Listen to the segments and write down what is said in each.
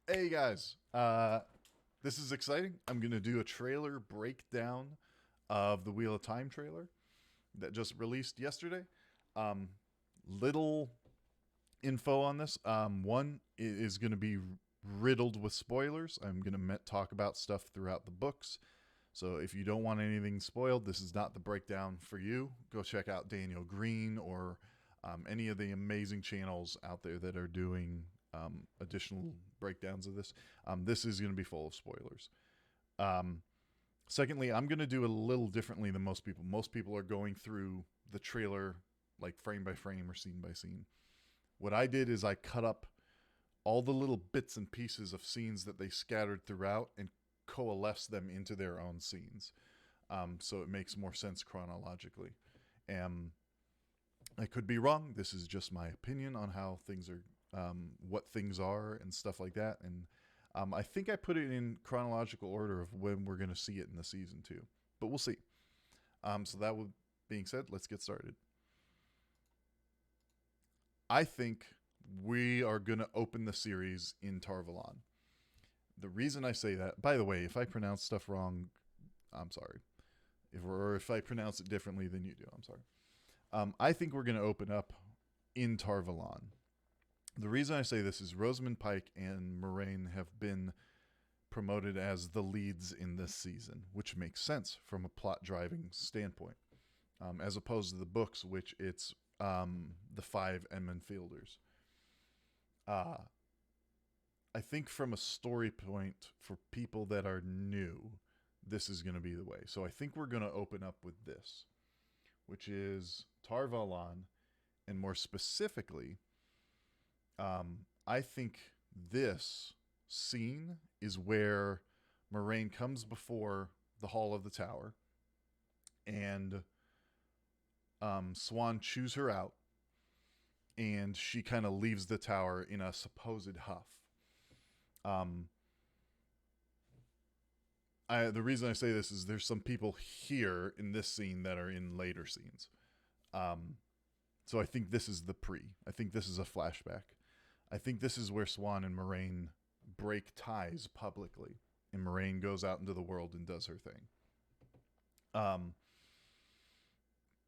Hey guys, this is exciting. I'm gonna do a trailer breakdown of the Wheel of Time trailer that just released yesterday. Little info on this. One it is going to be riddled with spoilers. I'm going to talk about stuff throughout the books. So if you don't want anything spoiled, this is not the breakdown for you. Go check out Daniel Green or any of the amazing channels out there that are doing additional breakdowns of this. This is going to be full of spoilers. Secondly, I'm going to do it a little differently than most people. Most people are going through the trailer like frame by frame or scene by scene. What I did is I cut up all the little bits and pieces of scenes that they scattered throughout and coalesce them into their own scenes. So it makes more sense chronologically. And I could be wrong. This is just my opinion on how things are, what things are, and stuff like that. And I think I put it in chronological order of when we're going to see it in the season too. But we'll see. So that being said, let's get started. I think we are going to open the series in Tar Valon. The reason I say that, by the way, if I pronounce stuff wrong, I'm sorry. If I pronounce it differently than you do, I'm sorry. I think we're going to open up in Tar Valon. The reason I say this is Rosamund Pike and Moiraine have been promoted as the leads in this season, which makes sense from a plot driving standpoint, as opposed to the books, which it's the five Edmund Fielders. I think from a story point for people that are new, this is going to be the way. So I think we're going to open up with this, which is Tar Valon, and more specifically, I think this scene is where Moiraine comes before the Hall of the Tower, and Siuan chews her out, and she kind of leaves the tower in a supposed huff. The reason I say this is there's some people here in this scene that are in later scenes. So I think this is the pre. I think this is a flashback. I think this is where Siuan and Moiraine break ties publicly, and Moiraine goes out into the world and does her thing.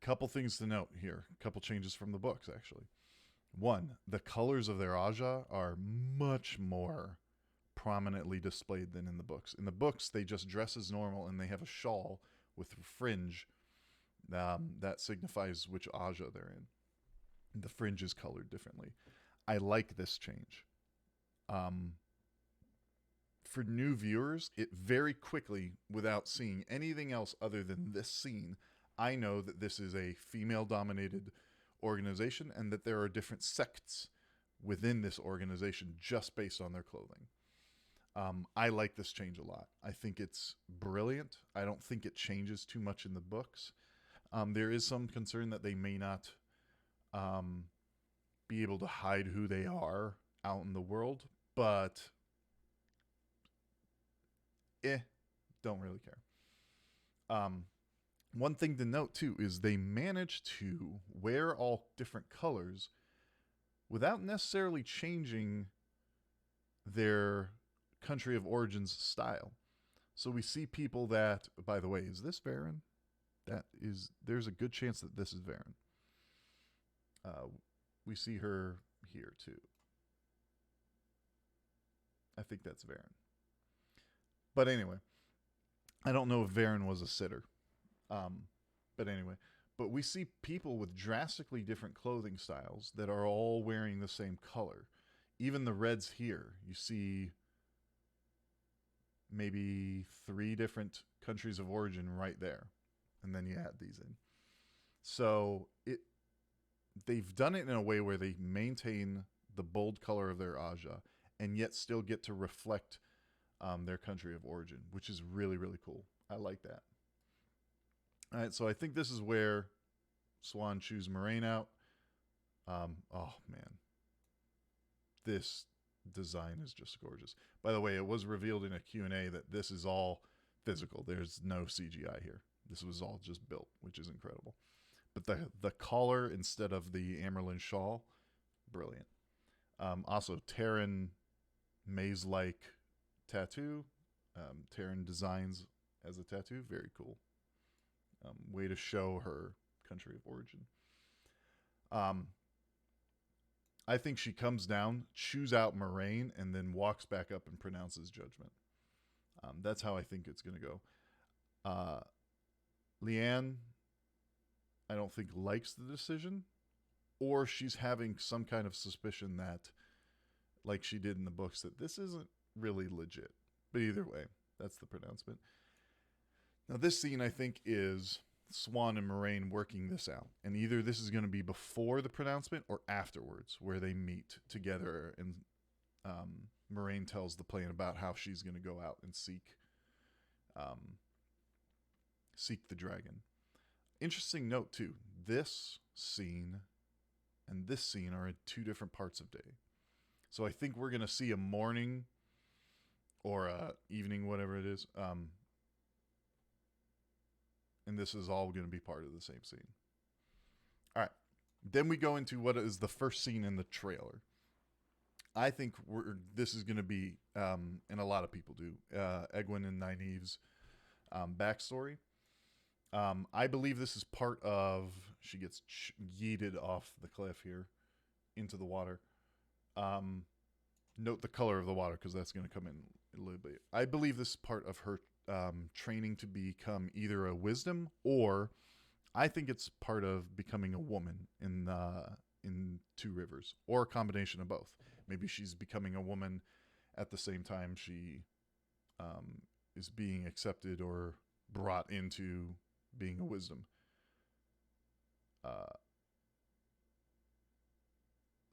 Couple things to note here. Couple changes from the books, actually. One, the colors of their Aja are much more prominently displayed than in the books. In the books, they just dress as normal and they have a shawl with a fringe that signifies which Aja they're in. The fringe is colored differently. I like this change. For new viewers, it very quickly, without seeing anything else other than this scene, I know that this is a female-dominated organization and that there are different sects within this organization just based on their clothing. I like this change a lot. I think it's brilliant. I don't think it changes too much in the books. There is some concern that they may not be able to hide who they are out in the world, but don't really care. One thing to note too is they managed to wear all different colors without necessarily changing their country of origin's style. So we see people that, by the way, is this Varen? There's a good chance that this is Varen. We see her here too. I think that's Varen. But anyway, I don't know if Varen was a sitter. But anyway, but we see people with drastically different clothing styles that are all wearing the same color. Even the reds here, you see maybe 3 different countries of origin right there. And then you add these in. So they've done it in a way where they maintain the bold color of their Aja and yet still get to reflect their country of origin, which is really, really cool. I like that. All right, so I think this is where Siuan chews Moiraine out. Oh, man. This design is just gorgeous. By the way, it was revealed in a Q&A that this is all physical. There's no CGI here. This was all just built, which is incredible. But the collar instead of the Amyrlin shawl, brilliant. Also, Taryn maze-like tattoo. Terran designs as a tattoo. Very cool. Way to show her country of origin. Um, I think she comes down, chews out Moraine, and then walks back up and pronounces judgment. That's how I think it's going to go. Leanne, I don't think likes the decision, or she's having some kind of suspicion that, like she did in the books, that this isn't really legit. But either way, that's the pronouncement. Now, this scene, I think, is Swan and Moraine working this out. And either this is going to be before the pronouncement or afterwards, where they meet together and Moraine tells the plan about how she's going to go out and seek the dragon. Interesting note, too. This scene and this scene are in two different parts of day. So I think we're going to see a morning or a evening, whatever it is. And this is all going to be part of the same scene. All right. Then we go into what is the first scene in the trailer. I think this is going to be, and a lot of people do, Egwene and Nynaeve's backstory. I believe this is part of, she gets yeeted off the cliff here into the water. Note the color of the water because that's going to come in a little bit. I believe this is part of her training to become either a wisdom, or I think it's part of becoming a woman in Two Rivers, or a combination of both. Maybe she's becoming a woman at the same time she is being accepted or brought into being a wisdom.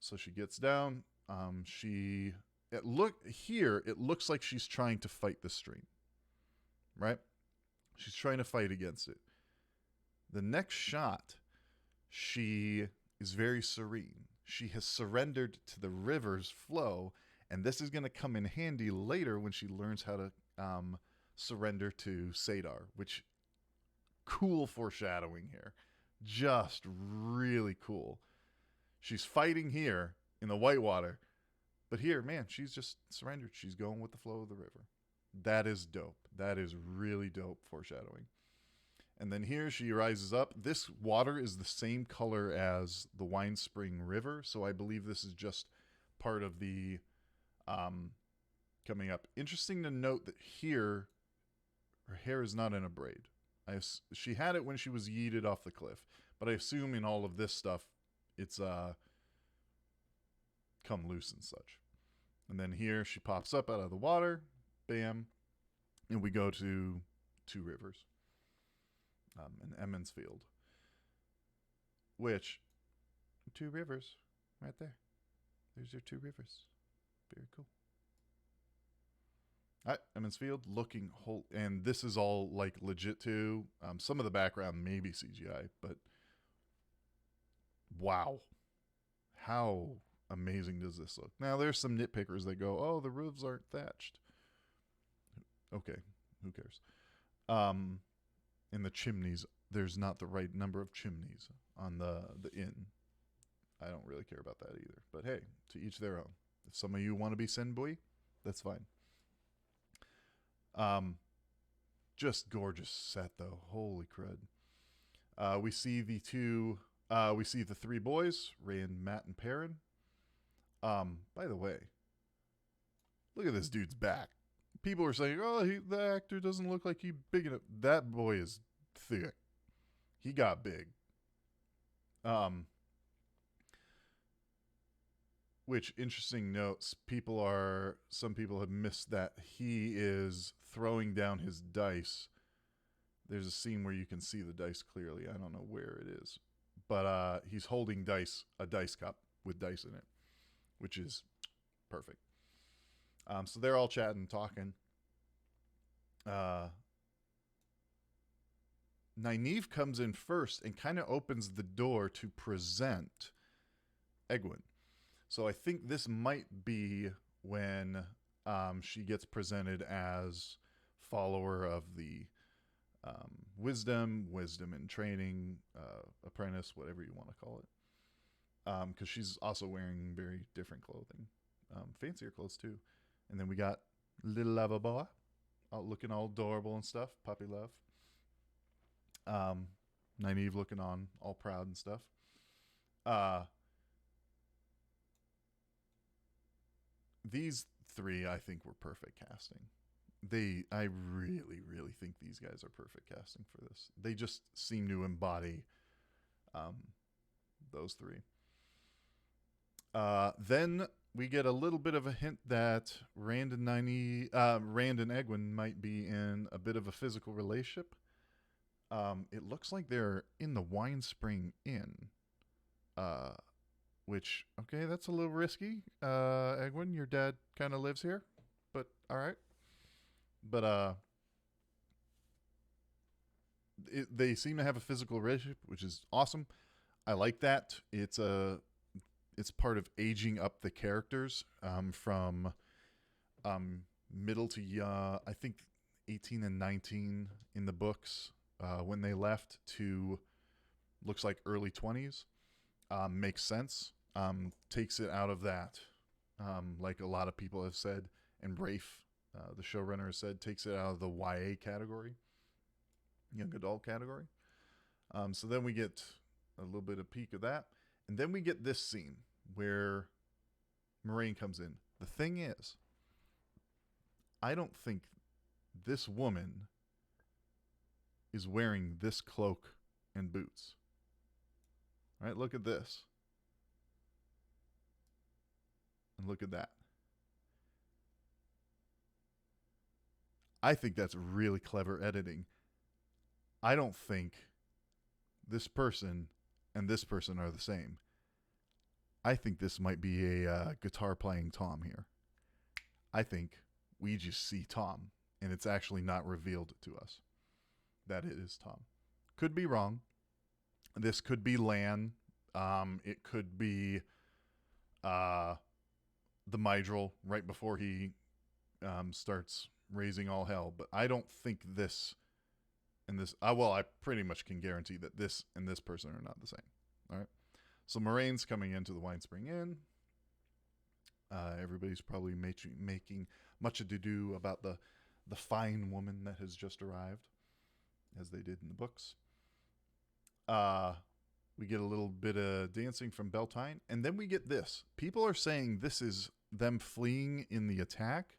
So she gets down. It looks like she's trying to fight the stream. Right? She's trying to fight against it. The next shot, she is very serene. She has surrendered to the river's flow, and this is going to come in handy later when she learns how to surrender to Sadar, which, cool foreshadowing here. Just really cool. She's fighting here in the Whitewater, but here, man, she's just surrendered. She's going with the flow of the river. That is dope. That is really dope foreshadowing. And then here she rises up. This water is the same color as the Wine Spring River, so I believe this is just part of the coming up. Interesting to note that here, her hair is not in a braid. She had it when she was yeeted off the cliff, but I assume in all of this stuff, it's come loose and such. And then here she pops up out of the water. Bam. And we go to Two Rivers in Emond's Field. Which, Two Rivers, right there. There's your Two Rivers. Very cool. All right, Emond's Field looking whole. And this is all like legit too. Some of the background may be CGI, but wow. How amazing does this look? Now, there's some nitpickers that go, oh, the roofs aren't thatched. Okay, who cares? In the chimneys, there's not the right number of chimneys on the inn. I don't really care about that either. But hey, to each their own. If some of you want to be Senbui, that's fine. Just gorgeous set though. Holy crud. We see the three boys, Rand, Mat, and Perrin. By the way, look at this dude's back. People are saying, oh, the actor doesn't look like he's big enough. That boy is thick. He got big. Which, interesting notes, some people have missed that he is throwing down his dice. There's a scene where you can see the dice clearly. I don't know where it is. But he's holding a dice cup with dice in it, which is perfect. So they're all chatting, talking. Nynaeve comes in first and kind of opens the door to present Egwene. So I think this might be when she gets presented as follower of the wisdom in training, apprentice, whatever you want to call it. Because she's also wearing very different clothing. Fancier clothes too. And then we got little lava boa, out looking all adorable and stuff, puppy love. Nynaeve looking on, all proud and stuff. Uh, these three, I think, were perfect casting. I really, really think these guys are perfect casting for this. They just seem to embody those three. Then we get a little bit of a hint that Rand and Egwene might be in a bit of a physical relationship. It looks like they're in the Wine Spring Inn. Which, okay, that's a little risky. Egwene, your dad kind of lives here, but all right. But they seem to have a physical relationship, which is awesome. I like that. It's part of aging up the characters from middle to I think 18 and 19 in the books when they left to looks like early 20s. Makes sense. Takes it out of that, like a lot of people have said, and Rafe, the showrunner, has said, takes it out of the YA category, young adult category. So then we get a little bit of peek of that, and then we get this scene where Moiraine comes in. The thing is, I don't think this woman is wearing this cloak and boots. All right, look at this. And look at that. I think that's really clever editing. I don't think this person and this person are the same. I think this might be a guitar playing Tom here. I think we just see Tom, and it's actually not revealed to us that it is Tom. Could be wrong. This could be Lan. It could be the Myrddraal right before he starts raising all hell. But I don't think this and this... well, I pretty much can guarantee that this and this person are not the same. All right? So Moiraine's coming into the Wine Spring Inn. Everybody's probably making much ado about the fine woman that has just arrived, as they did in the books. We get a little bit of dancing from Beltane, and then we get this. People are saying this is them fleeing in the attack,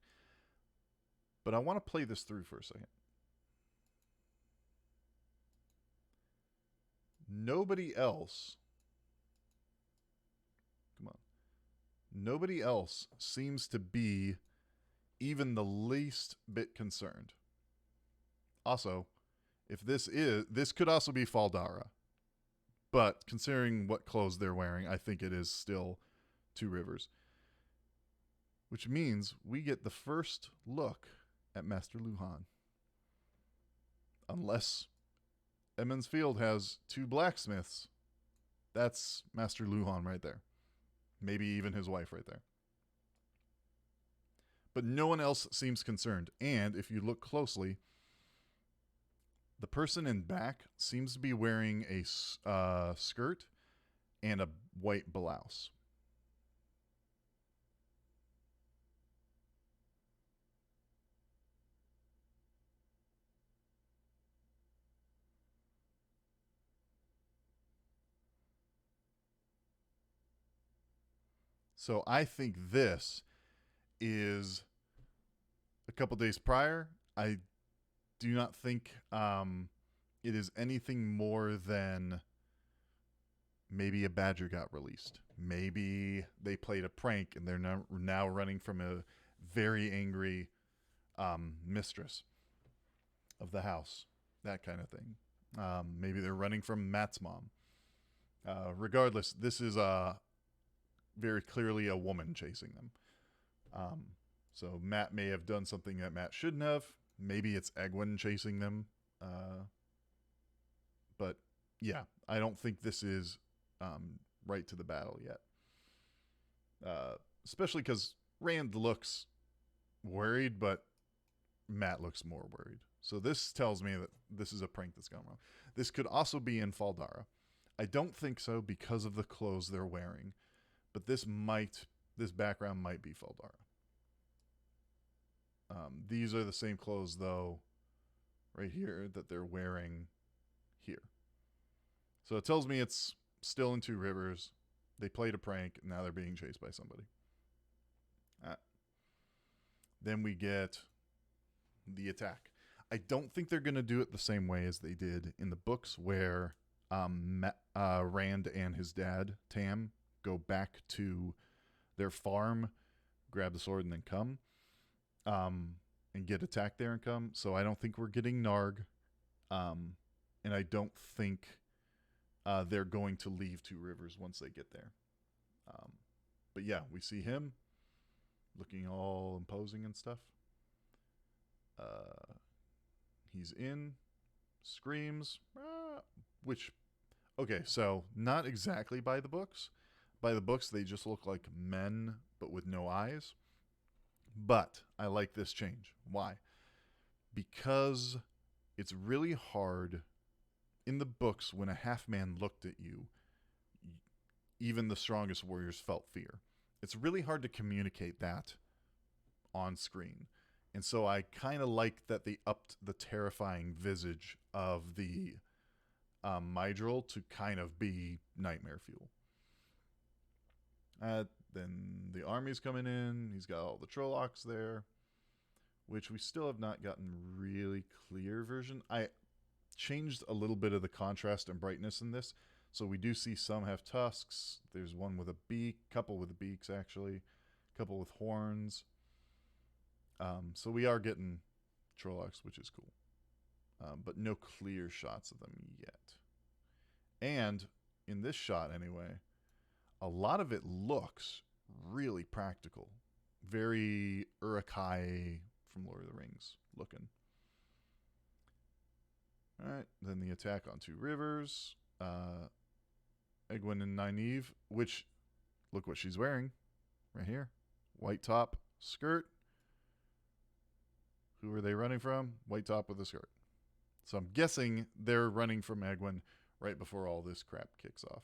but I want to play this through for a second. Nobody else seems to be even the least bit concerned. Also, if this could also be Fal Dara. But considering what clothes they're wearing, I think it is still Two Rivers. Which means we get the first look at Master Luhhan. Unless Emond's Field has two blacksmiths, that's Master Luhhan right there. Maybe even his wife right there. But no one else seems concerned. And if you look closely, the person in back seems to be wearing a skirt and a white blouse. So I think this is a couple days prior. I do not think it is anything more than maybe a badger got released. Maybe they played a prank and they're now running from a very angry mistress of the house. That kind of thing. Maybe they're running from Mat's mom. Regardless, this is very clearly a woman chasing them. So Mat may have done something that Mat shouldn't have. Maybe it's Egwene chasing them. But yeah, I don't think this is right to the battle yet. Especially because Rand looks worried, but Mat looks more worried. So this tells me that this is a prank that's gone wrong. This could also be in Fal Dara. I don't think so because of the clothes they're wearing. But this background might be Fal Dara. These are the same clothes, though, right here, that they're wearing here. So it tells me it's still in Two Rivers. They played a prank, and now they're being chased by somebody. Then we get the attack. I don't think they're going to do it the same way as they did in the books, where Rand and his dad, Tam, go back to their farm, grab the sword, and then come and get attacked there and come. So I don't think we're getting Narg. And I don't think they're going to leave Two Rivers once they get there. But yeah, we see him looking all imposing and stuff. He's in, screams, which, okay, so not exactly by the books. By the books, they just look like men, but with no eyes. But I like this change. Why? Because it's really hard in the books when a half man looked at you, even the strongest warriors felt fear. It's really hard to communicate that on screen. And so I kind of like that they upped the terrifying visage of the Myrddraal to kind of be nightmare fuel. Then the army's coming in. He's got all the Trollocs there, which we still have not gotten really clear version. I changed a little bit of the contrast and brightness in this. So we do see some have tusks. There's one with a beak, couple with beaks actually, couple with horns. So we are getting Trollocs, which is cool. But no clear shots of them yet. And in this shot anyway, a lot of it looks really practical. Very Uruk-hai from Lord of the Rings looking. All right, then the attack on Two Rivers. Egwene and Nynaeve, which, look what she's wearing right here. White top, skirt. Who are they running from? White top with a skirt. So I'm guessing they're running from Egwene right before all this crap kicks off.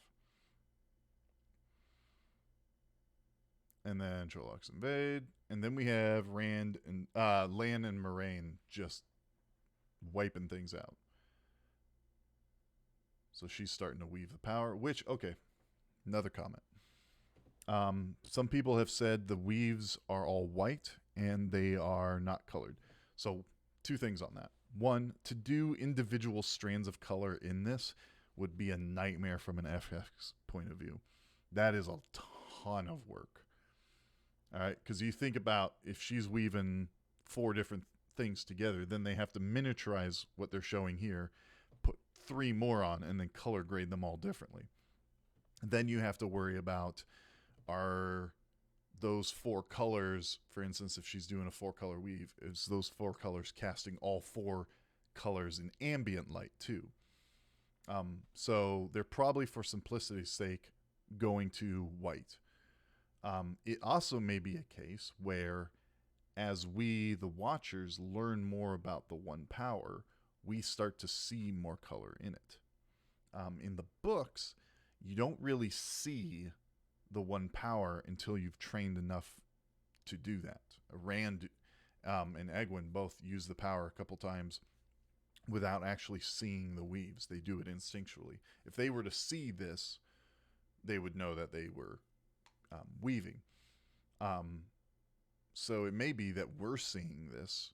And then Trollocs invade. And then we have Lan and Moiraine just wiping things out. So she's starting to weave the power, which, okay, another comment. Some people have said the weaves are all white and they are not colored. So 2 things on that. One, to do individual strands of color in this would be a nightmare from an FX point of view. That is a ton of work. All right, because you think about if she's weaving 4 different things together, then they have to miniaturize what they're showing here, put 3 more on, and then color grade them all differently. Then you have to worry about, are those 4 colors, for instance, if she's doing a 4-color weave, is those 4 colors casting all 4 colors in ambient light too? So they're probably, for simplicity's sake, going to white. It also may be a case where, as we, the watchers, learn more about the One Power, we start to see more color in it. In the books, you don't really see the One Power until you've trained enough to do that. Rand and Egwene both use the power a couple times without actually seeing the weaves. They do it instinctually. If they were to see this, they would know that they were weaving. So it may be that we're seeing this.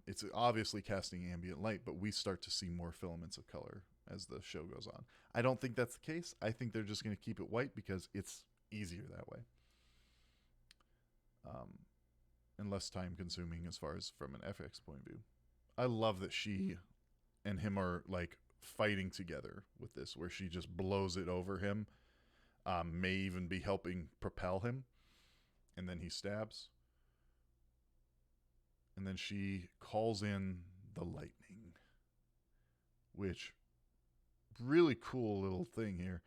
It's obviously casting ambient light, but we start to see more filaments of color as the show goes on. I don't think that's the case. I think they're just going to keep it white because it's easier that way. And less time consuming as far as from an FX point of view. I love that she and him are like fighting together with this, where she just blows it over him. May even be helping propel him. And then he stabs. And then she calls in the lightning. Which, really cool little thing here.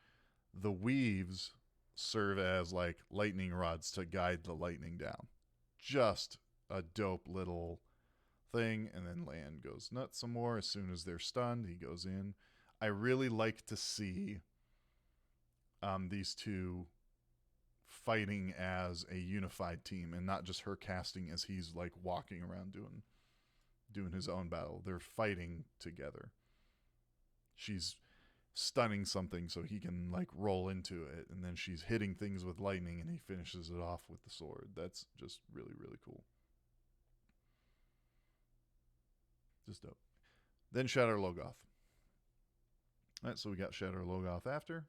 The weaves serve as like lightning rods to guide the lightning down. Just a dope little thing. And then Lan goes nuts some more. As soon as they're stunned, he goes in. I really like to see these two fighting as a unified team and not just her casting as he's like walking around doing his own battle. They're fighting together. She's stunning something so he can like roll into it, and then she's hitting things with lightning and he finishes it off with the sword. That's just really, really cool. Just dope. Then Shadar Logoth. Alright, so we got Shadar Logoth after.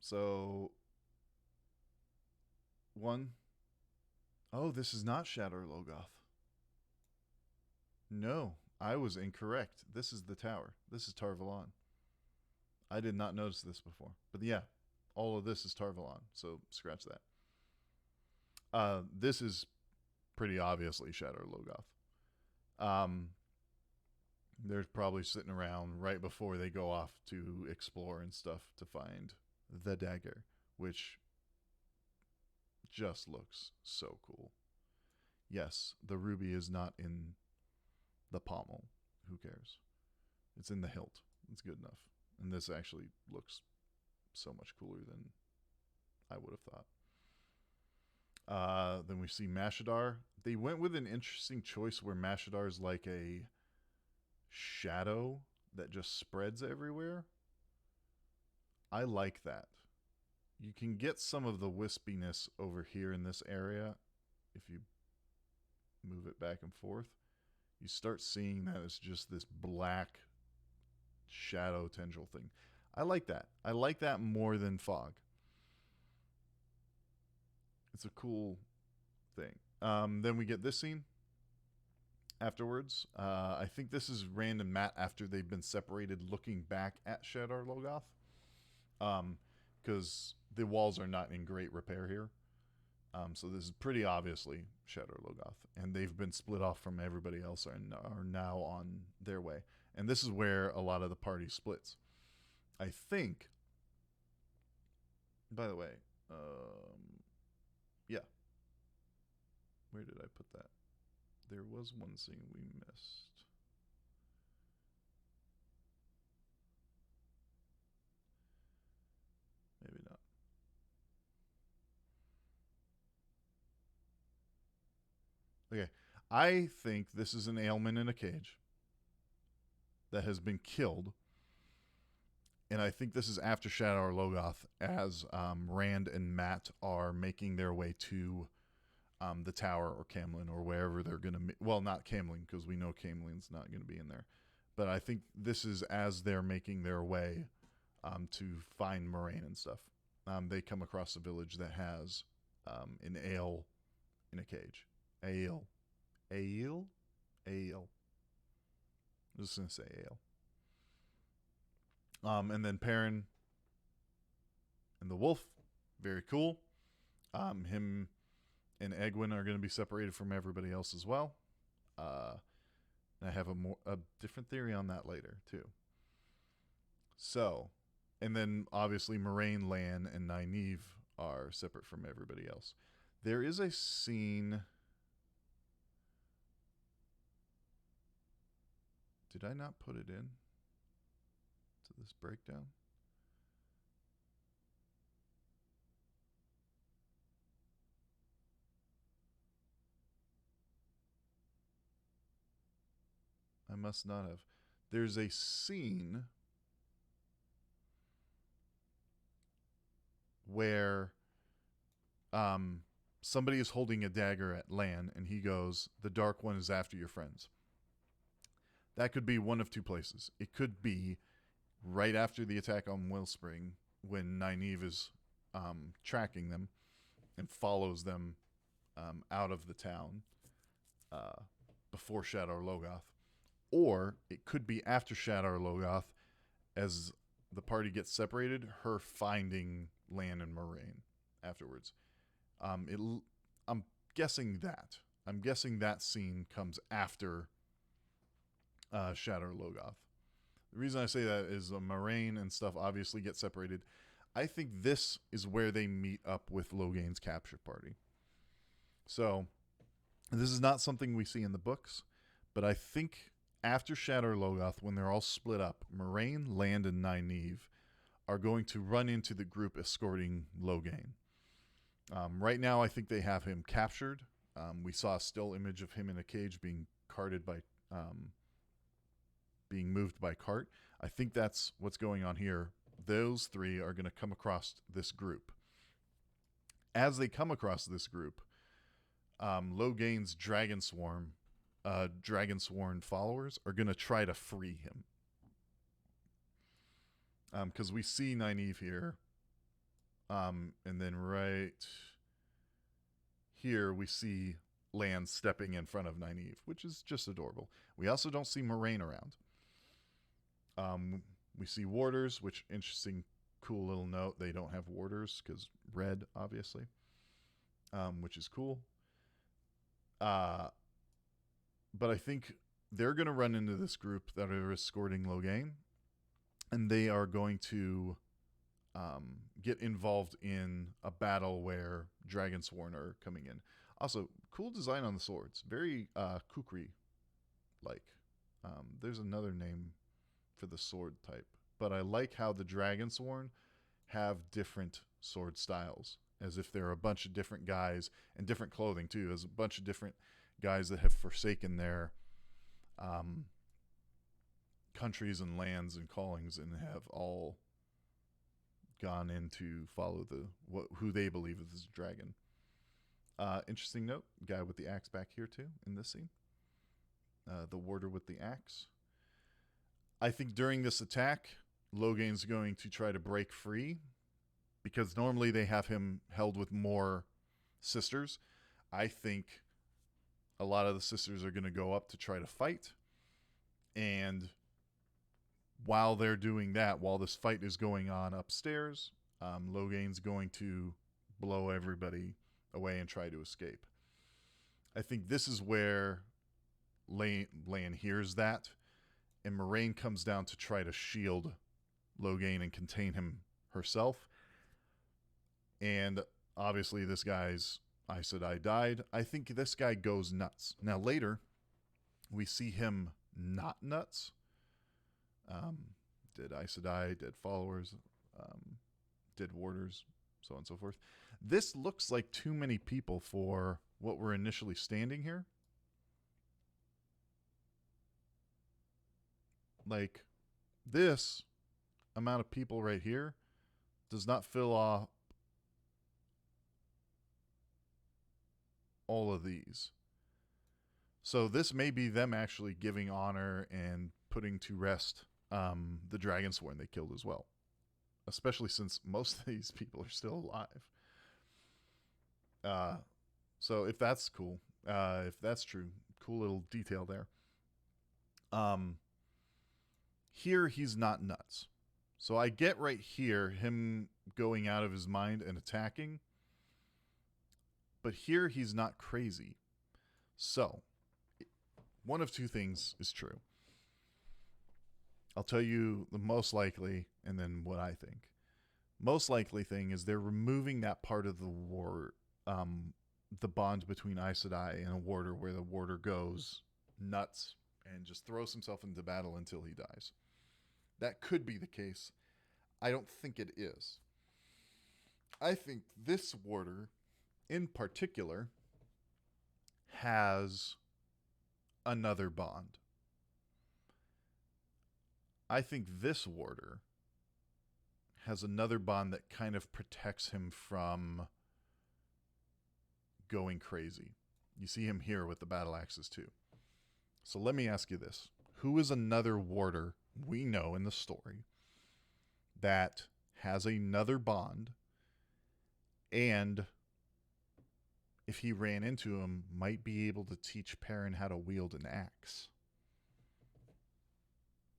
So one. Oh, this is not Shadar Logoth. No, I was incorrect. This is the tower. This is Tar Valon. I did not notice this before. But yeah, all of this is Tar Valon, so scratch that. This is pretty obviously Shadar Logoth. They're probably sitting around right before they go off to explore and stuff to find the dagger, which just looks so cool. Yes, the ruby is not in the pommel. Who cares? It's in the hilt. It's good enough. And this actually looks so much cooler than I would have thought. Then we see Mashadar. They went with an interesting choice where Mashadar is like a shadow that just spreads everywhere. I like that. You can get some of the wispiness over here in this area if you move it back and forth. You start seeing that it's just this black shadow tendril thing. I like that. I like that more than fog. It's a cool thing. Then we get this scene afterwards. I think this is Rand and Mat after they've been separated, looking back at Shadar Logoth. Because the walls are not in great repair here. So this is pretty obviously Shadar Logoth. And they've been split off from everybody else and are now on their way. And this is where a lot of the party splits. I think, by the way, yeah. Where did I put that? There was one scene we missed. Maybe not. Okay. I think this is an ailment in a cage that has been killed. And I think this is after Shadar Logoth as Rand and Mat are making their way to the tower or Camlin or wherever they're going to... Well, not Camlin, because we know Camlin's not going to be in there. But I think this is as they're making their way to find Moiraine and stuff. They come across a village that has an ale in a cage. Ale. Ale? Ale. I was just going to say ale. And then Perrin and the wolf. Very cool. Him and Egwin are going to be separated from everybody else as well. And I have a different theory on that later, too. So, and then obviously Moiraine, Lan, and Nynaeve are separate from everybody else. There is a scene... Did I not put it in to this breakdown? I must not have. There's a scene where somebody is holding a dagger at Lan, and he goes, "The Dark One is after your friends." That could be one of two places. It could be right after the attack on Wellspring, when Nynaeve is tracking them and follows them out of the town before Shadar Logoth. Or it could be after Shadar Logoth, as the party gets separated, her finding Lan and Moiraine afterwards. I'm guessing that. I'm guessing that scene comes after Shadar Logoth. The reason I say that is Moiraine and stuff obviously get separated. I think this is where they meet up with Loghain's capture party. So, this is not something we see in the books, but I think after Shadar Logoth, when they're all split up, Moraine, Land, and Nynaeve are going to run into the group escorting Logain. Right now, I think they have him captured. We saw a still image of him in a cage being carted by, being moved by cart. I think that's what's going on here. Those three are going to come across this group. As they come across this group, Logain's Dragonsworn followers are going to try to free him. Because we see Nynaeve here. And then right here we see Land stepping in front of Nynaeve, which is just adorable. We also don't see Moraine around. We see warders, which interesting, cool little note. They don't have warders because red, obviously, which is cool. But I think they're going to run into this group that are escorting Logain, and they are going to get involved in a battle where Dragonsworn are coming in. Also, cool design on the swords. Very Kukri-like. There's another name for the sword type. But I like how the Dragonsworn have different sword styles. As if there are a bunch of different guys, and different clothing too. There's a bunch of different guys that have forsaken their countries and lands and callings and have all gone in to follow who they believe is this dragon. Interesting note, guy with the axe back here too in this scene. The warder with the axe. I think during this attack, Logain's going to try to break free because normally they have him held with more sisters. I think a lot of the sisters are going to go up to try to fight. And while they're doing that, while this fight is going on upstairs, Logain's going to blow everybody away and try to escape. I think this is where Lan hears that, and Moraine comes down to try to shield Logain and contain him herself. And obviously this guy's Aes Sedai died. I think this guy goes nuts. Now later, we see him not nuts. Dead Aes Sedai, dead followers, dead warders, so on and so forth. This looks like too many people for what we're initially standing here. Like, this amount of people right here does not fill off all of these. So this may be them actually giving honor and putting to rest the Dragonsworn they killed as well. Especially since most of these people are still alive. So if that's cool, if that's true, cool little detail there. Here he's not nuts. So I get right here him going out of his mind and attacking. But here he's not crazy. So one of two things is true. I'll tell you the most likely and then what I think. Most likely thing is they're removing that part of the war, the bond between Aes Sedai and a warder, where the warder goes nuts and just throws himself into battle until he dies. That could be the case. I don't think it is. I think this warder, in particular, has another bond. I think this warder has another bond that kind of protects him from going crazy. You see him here with the battle axes too. So let me ask you this. Who is another warder we know in the story that has another bond, and if he ran into him, might be able to teach Perrin how to wield an axe?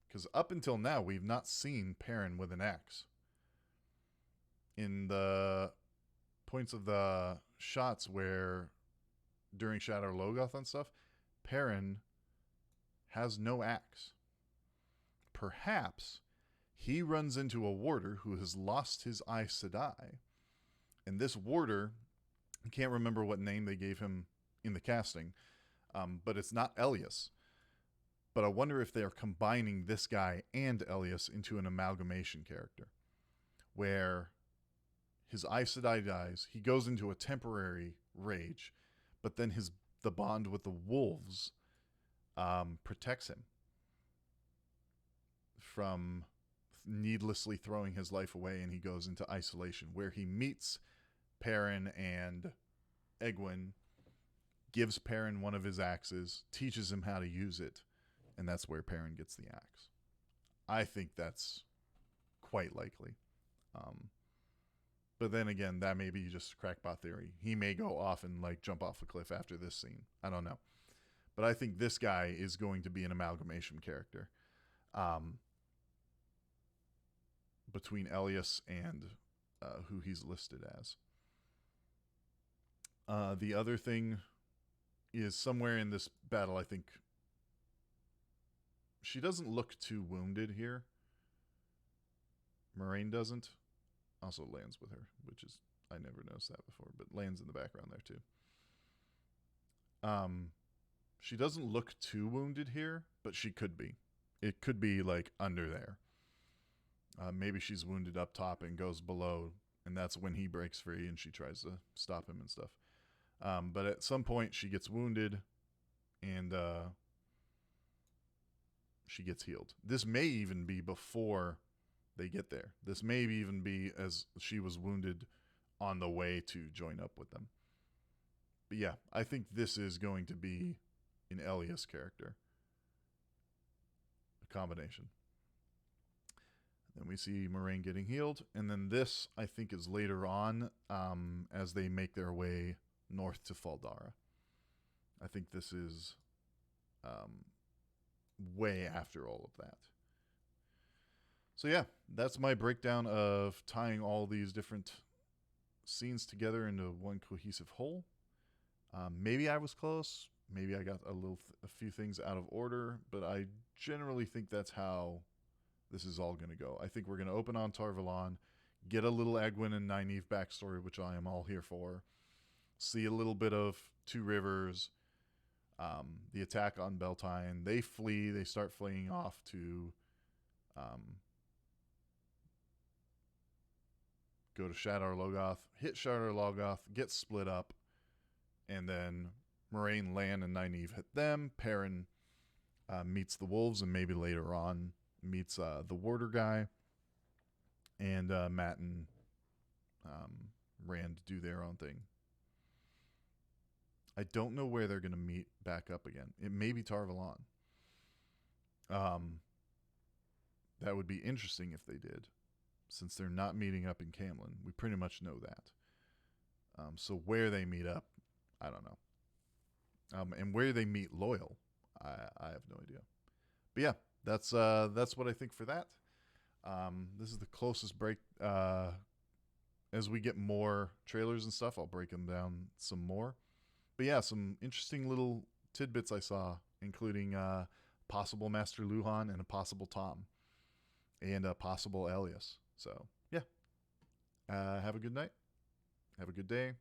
Because up until now, we've not seen Perrin with an axe. In the points of the shots where, during Shadar Logoth and stuff, Perrin has no axe. Perhaps he runs into a warder who has lost his Aes Sedai, and this warder, I can't remember what name they gave him in the casting, but it's not Elias. But I wonder if they are combining this guy and Elias into an amalgamation character, where his Aes Sedai dies, he goes into a temporary rage, but then the bond with the wolves protects him from needlessly throwing his life away, and he goes into isolation, where he meets Perrin and Egwene, gives Perrin one of his axes, teaches him how to use it, and that's where Perrin gets the axe. I think that's quite likely. But then again, that may be just crackpot theory. He may go off and like jump off a cliff after this scene. I don't know. But I think this guy is going to be an amalgamation character between Elias and who he's listed as. The other thing is somewhere in this battle, I think she doesn't look too wounded here. Moiraine doesn't. Also Lan's with her, which is, I never noticed that before, but Lan's in the background there too. She doesn't look too wounded here, but she could be. It could be like under there. Maybe she's wounded up top and goes below, and that's when he breaks free and she tries to stop him and stuff. But at some point she gets wounded and she gets healed. This may even be before they get there. This may even be as she was wounded on the way to join up with them. But yeah, I think this is going to be an Elias character. A combination. Then we see Moiraine getting healed. And then this, I think, is later on as they make their way north to Fal Dara. I think this is way after all of that. So yeah, that's my breakdown of tying all these different scenes together into one cohesive whole. Maybe I was close. Maybe I got a few things out of order, but I generally think that's how this is all going to go. I think we're going to open on Tar Valon, get a little Egwene and Nynaeve backstory, which I am all here for. See a little bit of Two Rivers, the attack on Beltane. They flee. They start fleeing off to go to Shadar Logoth, hit Shadar Logoth, get split up, and then Moiraine, Lan, and Nynaeve hit them. Perrin meets the wolves, and maybe later on meets the warder guy, and Mat and Rand do their own thing. I don't know where they're going to meet back up again. It may be Tar Valon. That would be interesting if they did, since they're not meeting up in Caemlyn. We pretty much know that. So where they meet up, I don't know. And where they meet Loial, I have no idea. But yeah, that's what I think for that. This is the closest break. As we get more trailers and stuff, I'll break them down some more. But yeah, some interesting little tidbits I saw, including possible Master Luhan and a possible Tom, and a possible Elias. So yeah, have a good night. Have a good day.